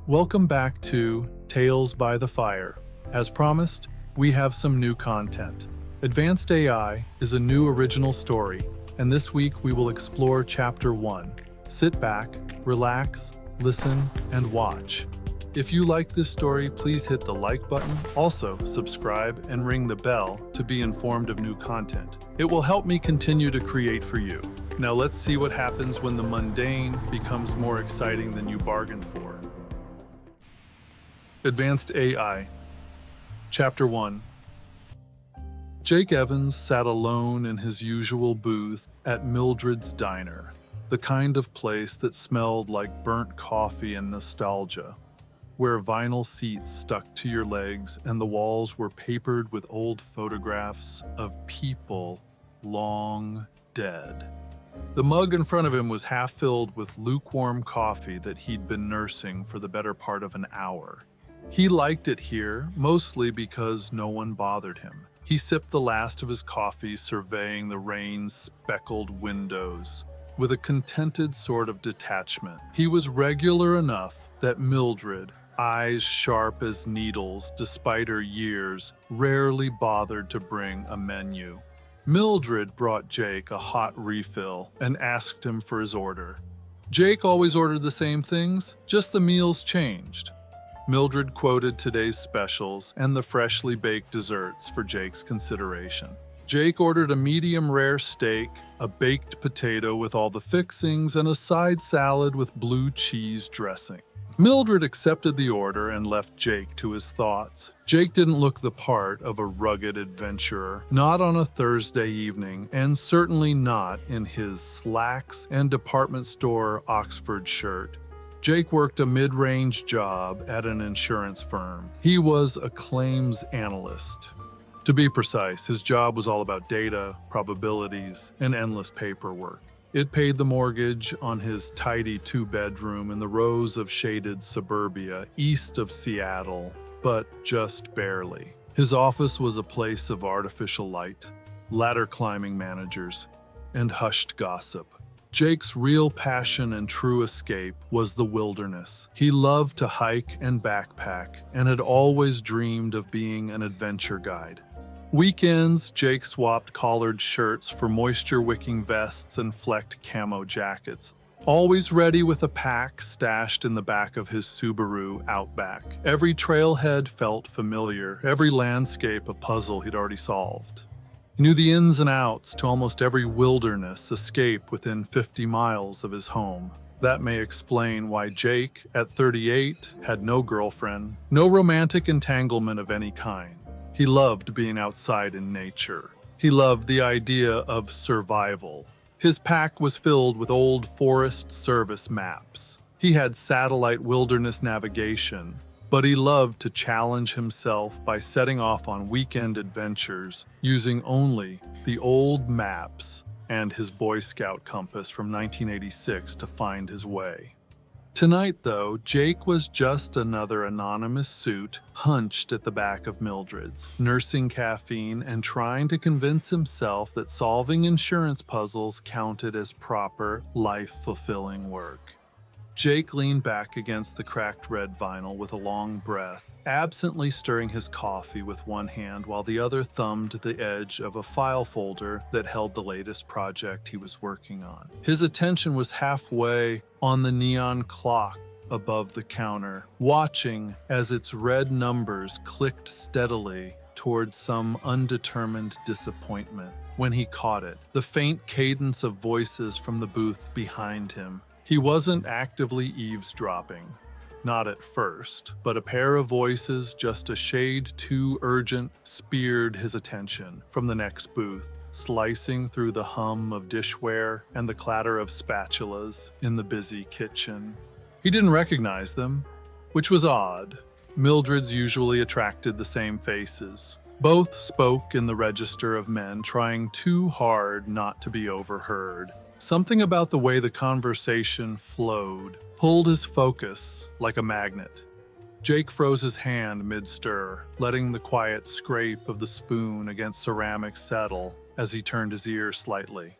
Welcome back to Tales by the Fire. As promised, we have some new content. Advanced AI is a new original story, and this week we will explore Chapter 1. Sit back, relax, listen, and watch. If you like this story, please hit the like button. Also, subscribe and ring the bell to be informed of new content. It will help me continue to create for you. Now let's see what happens when the mundane becomes more exciting than you bargained for. Advanced AI. Chapter 1. Jake Evans sat alone in his usual booth at Mildred's Diner, the kind of place that smelled like burnt coffee and nostalgia, where vinyl seats stuck to your legs and the walls were papered with old photographs of people long dead. The mug in front of him was half filled with lukewarm coffee that he'd been nursing for the better part of an hour. He liked it here, mostly because no one bothered him. He sipped the last of his coffee, surveying the rain-speckled windows with a contented sort of detachment. He was regular enough that Mildred, eyes sharp as needles despite her years, rarely bothered to bring a menu. Mildred brought Jake a hot refill and asked him for his order. Jake always ordered the same things, just the meals changed. Mildred quoted today's specials and the freshly baked desserts for Jake's consideration. Jake ordered a medium rare steak, a baked potato with all the fixings, and a side salad with blue cheese dressing. Mildred accepted the order and left Jake to his thoughts. Jake didn't look the part of a rugged adventurer, not on a Thursday evening, and certainly not in his slacks and department store Oxford shirt. Jake worked a mid-range job at an insurance firm. He was a claims analyst. To be precise, his job was all about data, probabilities, and endless paperwork. It paid the mortgage on his tidy two-bedroom in the rows of shaded suburbia east of Seattle, but just barely. His office was a place of artificial light, ladder-climbing managers, and hushed gossip. Jake's real passion and true escape was the wilderness. He loved to hike and backpack, and had always dreamed of being an adventure guide. Weekends, Jake swapped collared shirts for moisture-wicking vests and flecked camo jackets, always ready with a pack stashed in the back of his Subaru Outback. Every trailhead felt familiar, every landscape a puzzle he'd already solved. He knew the ins and outs to almost every wilderness escape within 50 miles of his home. That may explain why Jake, at 38, had no girlfriend, no romantic entanglement of any kind. He loved being outside in nature. He loved the idea of survival. His pack was filled with old Forest Service maps. He had satellite wilderness navigation, but he loved to challenge himself by setting off on weekend adventures using only the old maps and his Boy Scout compass from 1986 to find his way. Tonight, though, Jake was just another anonymous suit hunched at the back of Mildred's, nursing caffeine and trying to convince himself that solving insurance puzzles counted as proper, life-fulfilling work. Jake leaned back against the cracked red vinyl with a long breath, absently stirring his coffee with one hand while the other thumbed the edge of a file folder that held the latest project he was working on. His attention was halfway on the neon clock above the counter, watching as its red numbers clicked steadily towards some undetermined disappointment. When he caught it, the faint cadence of voices from the booth behind him. He wasn't actively eavesdropping, not at first, but a pair of voices just a shade too urgent speared his attention from the next booth, slicing through the hum of dishware and the clatter of spatulas in the busy kitchen. He didn't recognize them, which was odd. Mildred's usually attracted the same faces. Both spoke in the register of men trying too hard not to be overheard. Something about the way the conversation flowed pulled his focus like a magnet. Jake froze his hand mid-stir, letting the quiet scrape of the spoon against ceramic settle as he turned his ear slightly.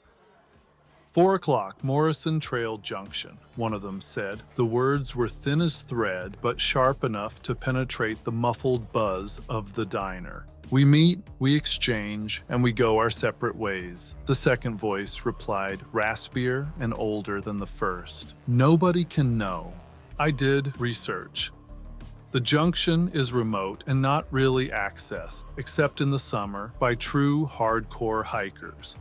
4 o'clock, Morrison Trail Junction, one of them said. The words were thin as thread, but sharp enough to penetrate the muffled buzz of the diner. We meet, we exchange, and we go our separate ways. The second voice replied, raspier and older than the first. Nobody can know. I did research. The junction is remote and not really accessed, except in the summer, by true hardcore hikers.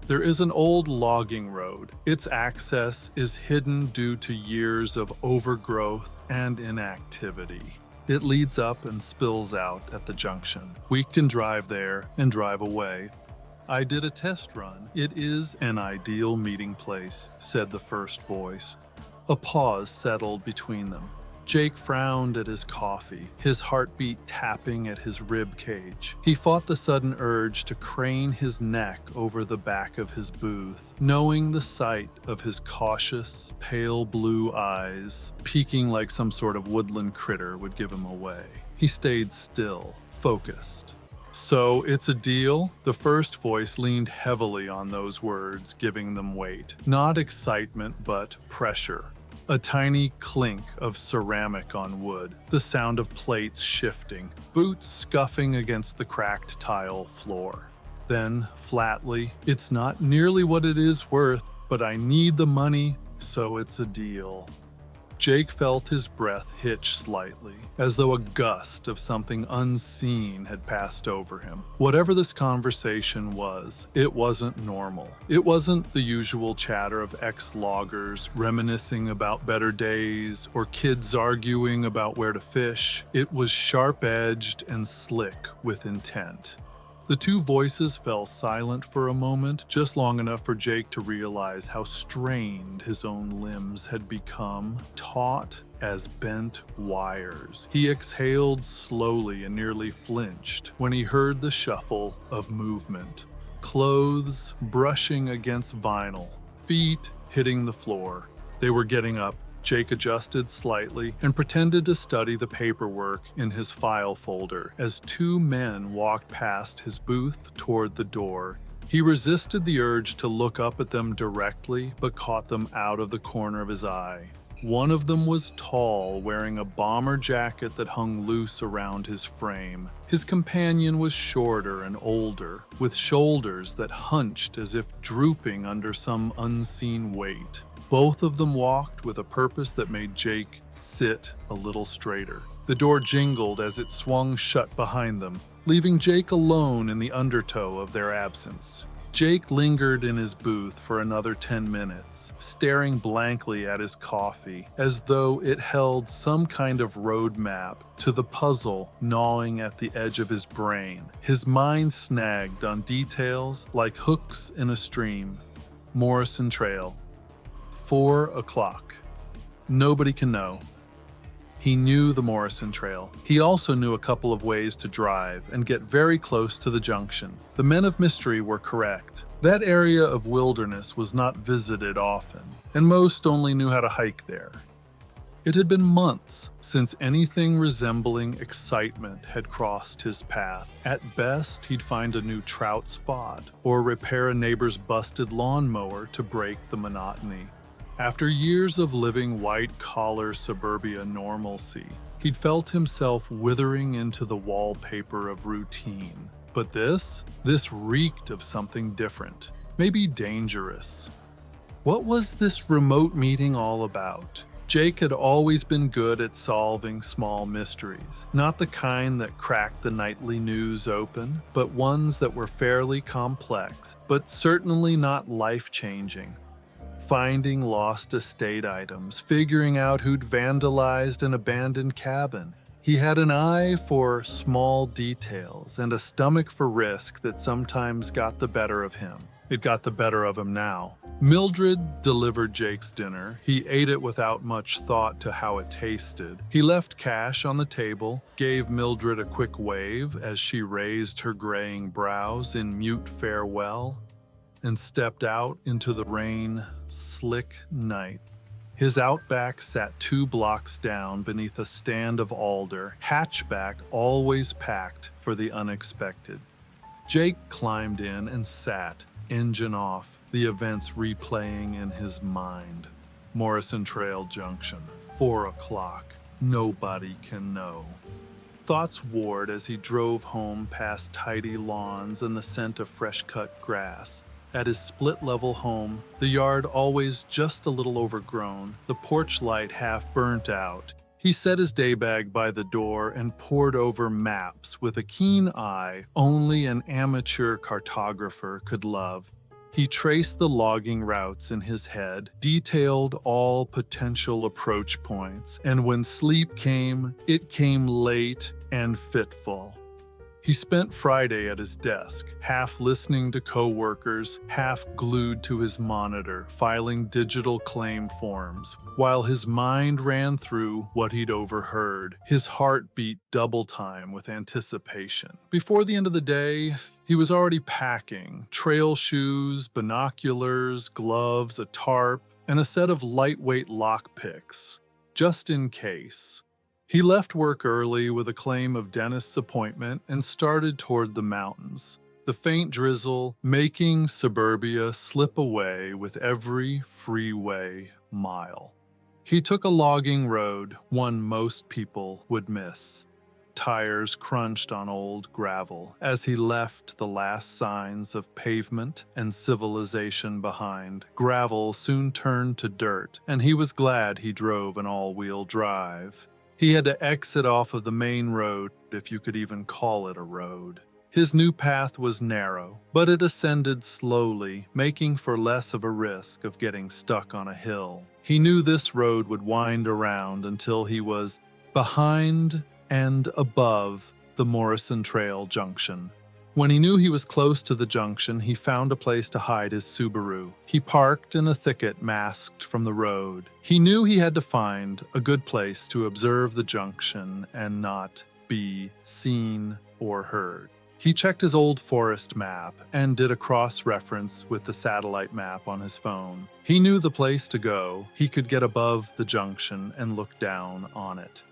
There is an old logging road. Its access is hidden due to years of overgrowth and inactivity. It leads up and spills out at the junction. We can drive there and drive away. I did a test run. It is an ideal meeting place, said the first voice. A pause settled between them. Jake frowned at his coffee, his heartbeat tapping at his rib cage. He fought the sudden urge to crane his neck over the back of his booth, knowing the sight of his cautious, pale blue eyes, peeking like some sort of woodland critter, would give him away. He stayed still, focused. So it's a deal? The first voice leaned heavily on those words, giving them weight. Not excitement, but pressure. A tiny clink of ceramic on wood, the sound of plates shifting, boots scuffing against the cracked tile floor. Then, flatly, it's not nearly what it is worth, but I need the money, so it's a deal. Jake felt his breath hitch slightly, as though a gust of something unseen had passed over him. Whatever this conversation was, it wasn't normal. It wasn't the usual chatter of ex-loggers reminiscing about better days or kids arguing about where to fish. It was sharp-edged and slick with intent. The two voices fell silent for a moment, just long enough for Jake to realize how strained his own limbs had become, taut as bent wires. He exhaled slowly and nearly flinched when he heard the shuffle of movement. Clothes brushing against vinyl, feet hitting the floor. They were getting up. Jake adjusted slightly and pretended to study the paperwork in his file folder as two men walked past his booth toward the door. He resisted the urge to look up at them directly, but caught them out of the corner of his eye. One of them was tall, wearing a bomber jacket that hung loose around his frame. His companion was shorter and older, with shoulders that hunched as if drooping under some unseen weight. Both of them walked with a purpose that made Jake sit a little straighter. The door jingled as it swung shut behind them, leaving Jake alone in the undertow of their absence. Jake lingered in his booth for another 10 minutes, staring blankly at his coffee, as though it held some kind of roadmap to the puzzle gnawing at the edge of his brain. His mind snagged on details like hooks in a stream. Morrison Trail. 4 o'clock. Nobody can know. He knew the Morrison Trail. He also knew a couple of ways to drive and get very close to the junction. The men of mystery were correct. That area of wilderness was not visited often, and most only knew how to hike there. It had been months since anything resembling excitement had crossed his path. At best, he'd find a new trout spot or repair a neighbor's busted lawnmower to break the monotony. After years of living white-collar suburbia normalcy, he'd felt himself withering into the wallpaper of routine. But this reeked of something different, maybe dangerous. What was this remote meeting all about? Jake had always been good at solving small mysteries, not the kind that cracked the nightly news open, but ones that were fairly complex, but certainly not life-changing. Finding lost estate items, figuring out who'd vandalized an abandoned cabin. He had an eye for small details and a stomach for risk that sometimes got the better of him. It got the better of him now. Mildred delivered Jake's dinner. He ate it without much thought to how it tasted. He left cash on the table, gave Mildred a quick wave as she raised her graying brows in mute farewell, and stepped out into the rain-slick night. His Outback sat 2 blocks down beneath a stand of alder, hatchback always packed for the unexpected. Jake climbed in and sat, engine off. the events replaying in his mind. Morrison Trail Junction, 4 o'clock. Nobody can know. Thoughts warred as he drove home past tidy lawns and the scent of fresh-cut grass. At his split-level home, the yard always just a little overgrown, the porch light half burnt out. He set his daybag by the door and pored over maps with a keen eye only an amateur cartographer could love. He traced the logging routes in his head, detailed all potential approach points, and when sleep came, it came late and fitful. He spent Friday at his desk, half listening to coworkers, half glued to his monitor, filing digital claim forms. While his mind ran through what he'd overheard, his heart beat double time with anticipation. Before the end of the day, he was already packing trail shoes, binoculars, gloves, a tarp, and a set of lightweight lockpicks, just in case. He left work early with a claim of dentist's appointment and started toward the mountains, the faint drizzle making suburbia slip away with every freeway mile. He took a logging road, one most people would miss. Tires crunched on old gravel as he left the last signs of pavement and civilization behind. Gravel soon turned to dirt, and he was glad he drove an all-wheel drive. He had to exit off of the main road, if you could even call it a road. His new path was narrow, but it ascended slowly, making for less of a risk of getting stuck on a hill. He knew this road would wind around until he was behind and above the Morrison Trail Junction. When he knew he was close to the junction, he found a place to hide his Subaru. He parked in a thicket masked from the road. He knew he had to find a good place to observe the junction and not be seen or heard. He checked his old forest map and did a cross-reference with the satellite map on his phone. He knew the place to go. He could get above the junction and look down on it.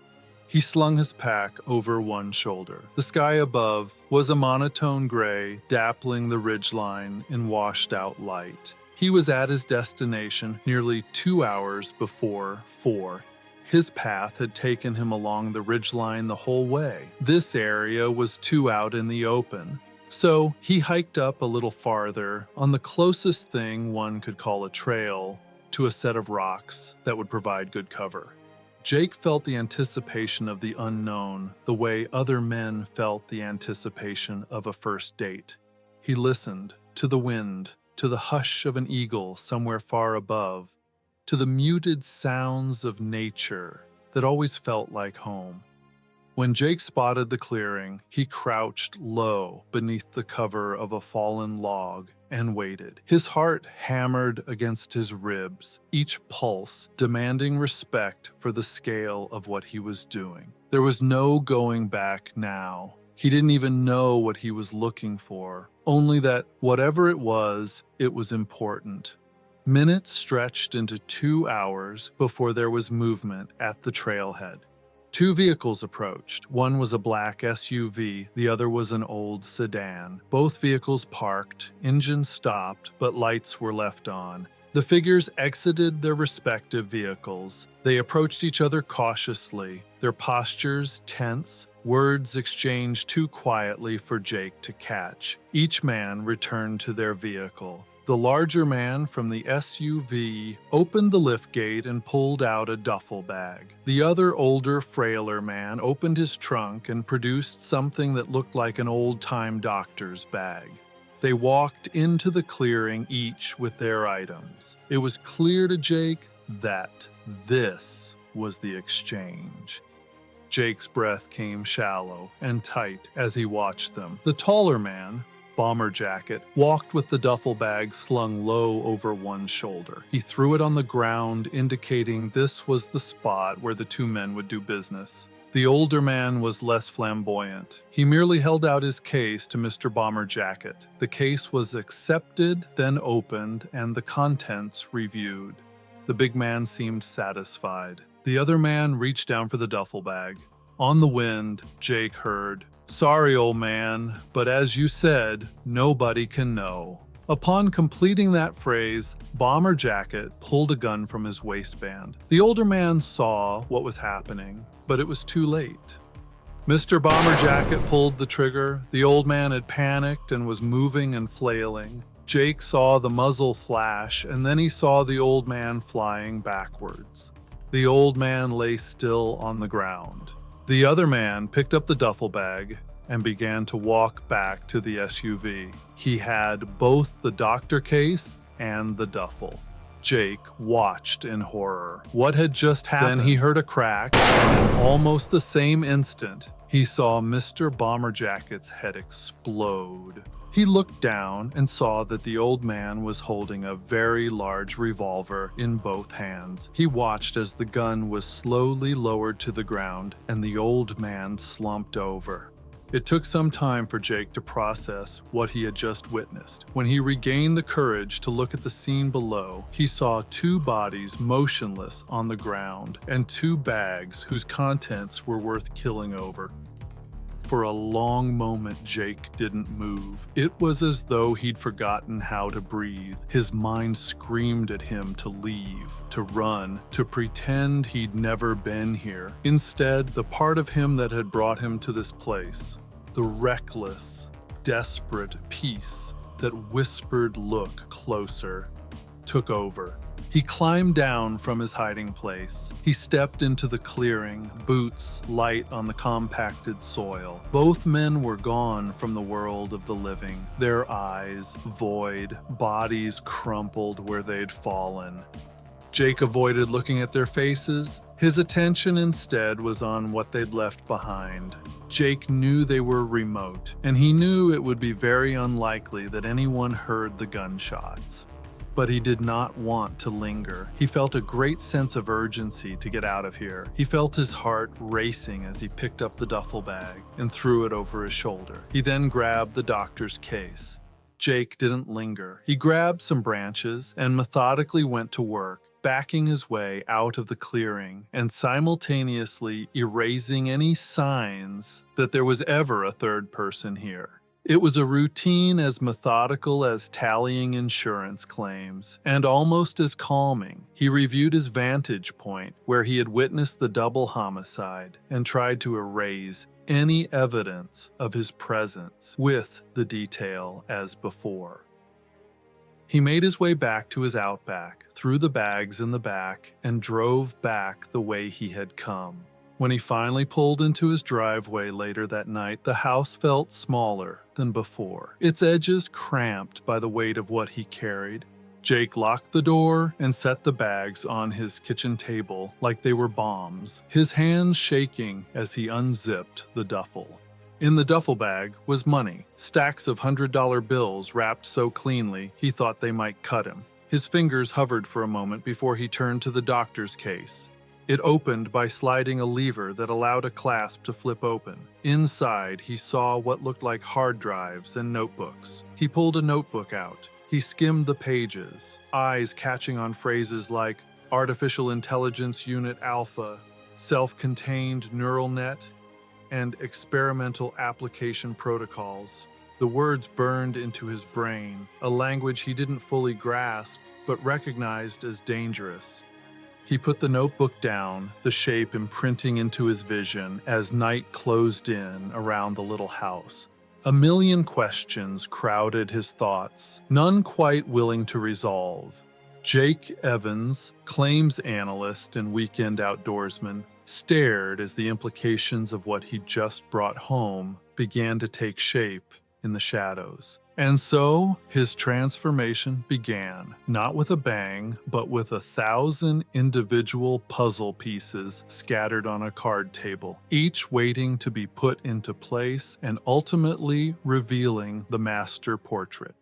He slung his pack over one shoulder. The sky above was a monotone gray, dappling the ridgeline in washed-out light. He was at his destination nearly 2 hours before 4. His path had taken him along the ridgeline the whole way. This area was too out in the open. So he hiked up a little farther on the closest thing one could call a trail to a set of rocks that would provide good cover. Jake felt the anticipation of the unknown the way other men felt the anticipation of a first date. He listened to the wind, to the hush of an eagle somewhere far above, to the muted sounds of nature that always felt like home. When Jake spotted the clearing, he crouched low beneath the cover of a fallen log and waited. His heart hammered against his ribs, each pulse demanding respect for the scale of what he was doing. There was no going back now. He didn't even know what he was looking for, only that whatever it was important. Minutes stretched into 2 hours before there was movement at the trailhead. 2 vehicles approached. One was a black SUV, the other was an old sedan. Both vehicles parked, engines stopped, but lights were left on. The figures exited their respective vehicles. They approached each other cautiously, their postures tense, words exchanged too quietly for Jake to catch. Each man returned to their vehicle. The larger man from the SUV opened the liftgate and pulled out a duffel bag. The other older, frailer man opened his trunk and produced something that looked like an old-time doctor's bag. They walked into the clearing, each with their items. It was clear to Jake that this was the exchange. Jake's breath came shallow and tight as he watched them. The taller man, bomber jacket, walked with the duffel bag slung low over one shoulder. He threw it on the ground, indicating this was the spot where the 2 men would do business. The older man was less flamboyant. He merely held out his case to Mr. Bomber Jacket. The case was accepted, then opened, and the contents reviewed. The big man seemed satisfied. The other man reached down for the duffel bag. On the wind, Jake heard, "Sorry, old man, but as you said, nobody can know." Upon completing that phrase, Bomber Jacket pulled a gun from his waistband. The older man saw what was happening, but it was too late. Mr. Bomber Jacket pulled the trigger. The old man had panicked and was moving and flailing. Jake saw the muzzle flash, and then he saw the old man flying backwards. The old man lay still on the ground. The other man picked up the duffel bag and began to walk back to the SUV. He had both the doctor case and the duffel. Jake watched in horror. What had just happened? Then he heard a crack, and in almost the same instant, he saw Mr. Bomber Jacket's head explode. He looked down and saw that the old man was holding a very large revolver in both hands. He watched as the gun was slowly lowered to the ground and the old man slumped over. It took some time for Jake to process what he had just witnessed. When he regained the courage to look at the scene below, he saw two bodies motionless on the ground and two bags whose contents were worth killing over. For a long moment, Jake didn't move. It was as though he'd forgotten how to breathe. His mind screamed at him to leave, to run, to pretend he'd never been here. Instead, the part of him that had brought him to this place, the reckless, desperate piece that whispered, "Look closer," took over. He climbed down from his hiding place. He stepped into the clearing, boots light on the compacted soil. Both men were gone from the world of the living, their eyes void, bodies crumpled where they'd fallen. Jake avoided looking at their faces. His attention instead was on what they'd left behind. Jake knew they were remote, and he knew it would be very unlikely that anyone heard the gunshots. But he did not want to linger. He felt a great sense of urgency to get out of here. He felt his heart racing as he picked up the duffel bag and threw it over his shoulder. He then grabbed the doctor's case. Jake didn't linger. He grabbed some branches and methodically went to work, backing his way out of the clearing and simultaneously erasing any signs that there was ever a third person here. It was a routine as methodical as tallying insurance claims, and almost as calming. He reviewed his vantage point, where he had witnessed the double homicide, and tried to erase any evidence of his presence with the detail as before. He made his way back to his Outback, threw the bags in the back, and drove back the way he had come. When he finally pulled into his driveway later that night, the house felt smaller than before, its edges cramped by the weight of what he carried. Jake locked the door and set the bags on his kitchen table like they were bombs, his hands shaking as he unzipped the duffel. In the duffel bag was money, stacks of $100 bills wrapped so cleanly he thought they might cut him. His fingers hovered for a moment before he turned to the doctor's case. It opened by sliding a lever that allowed a clasp to flip open. Inside, he saw what looked like hard drives and notebooks. He pulled a notebook out. He skimmed the pages, eyes catching on phrases like Artificial Intelligence Unit Alpha, Self-Contained Neural Net, and Experimental Application Protocols. The words burned into his brain, a language he didn't fully grasp, but recognized as dangerous. He put the notebook down, the shape imprinting into his vision as night closed in around the little house. A million questions crowded his thoughts, none quite willing to resolve. Jake Evans, claims analyst and weekend outdoorsman, stared as the implications of what he'd just brought home began to take shape in the shadows. And so his transformation began, not with a bang, but with 1,000 individual puzzle pieces scattered on a card table, each waiting to be put into place and ultimately revealing the master portrait.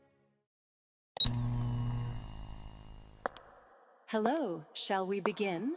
Hello, shall we begin?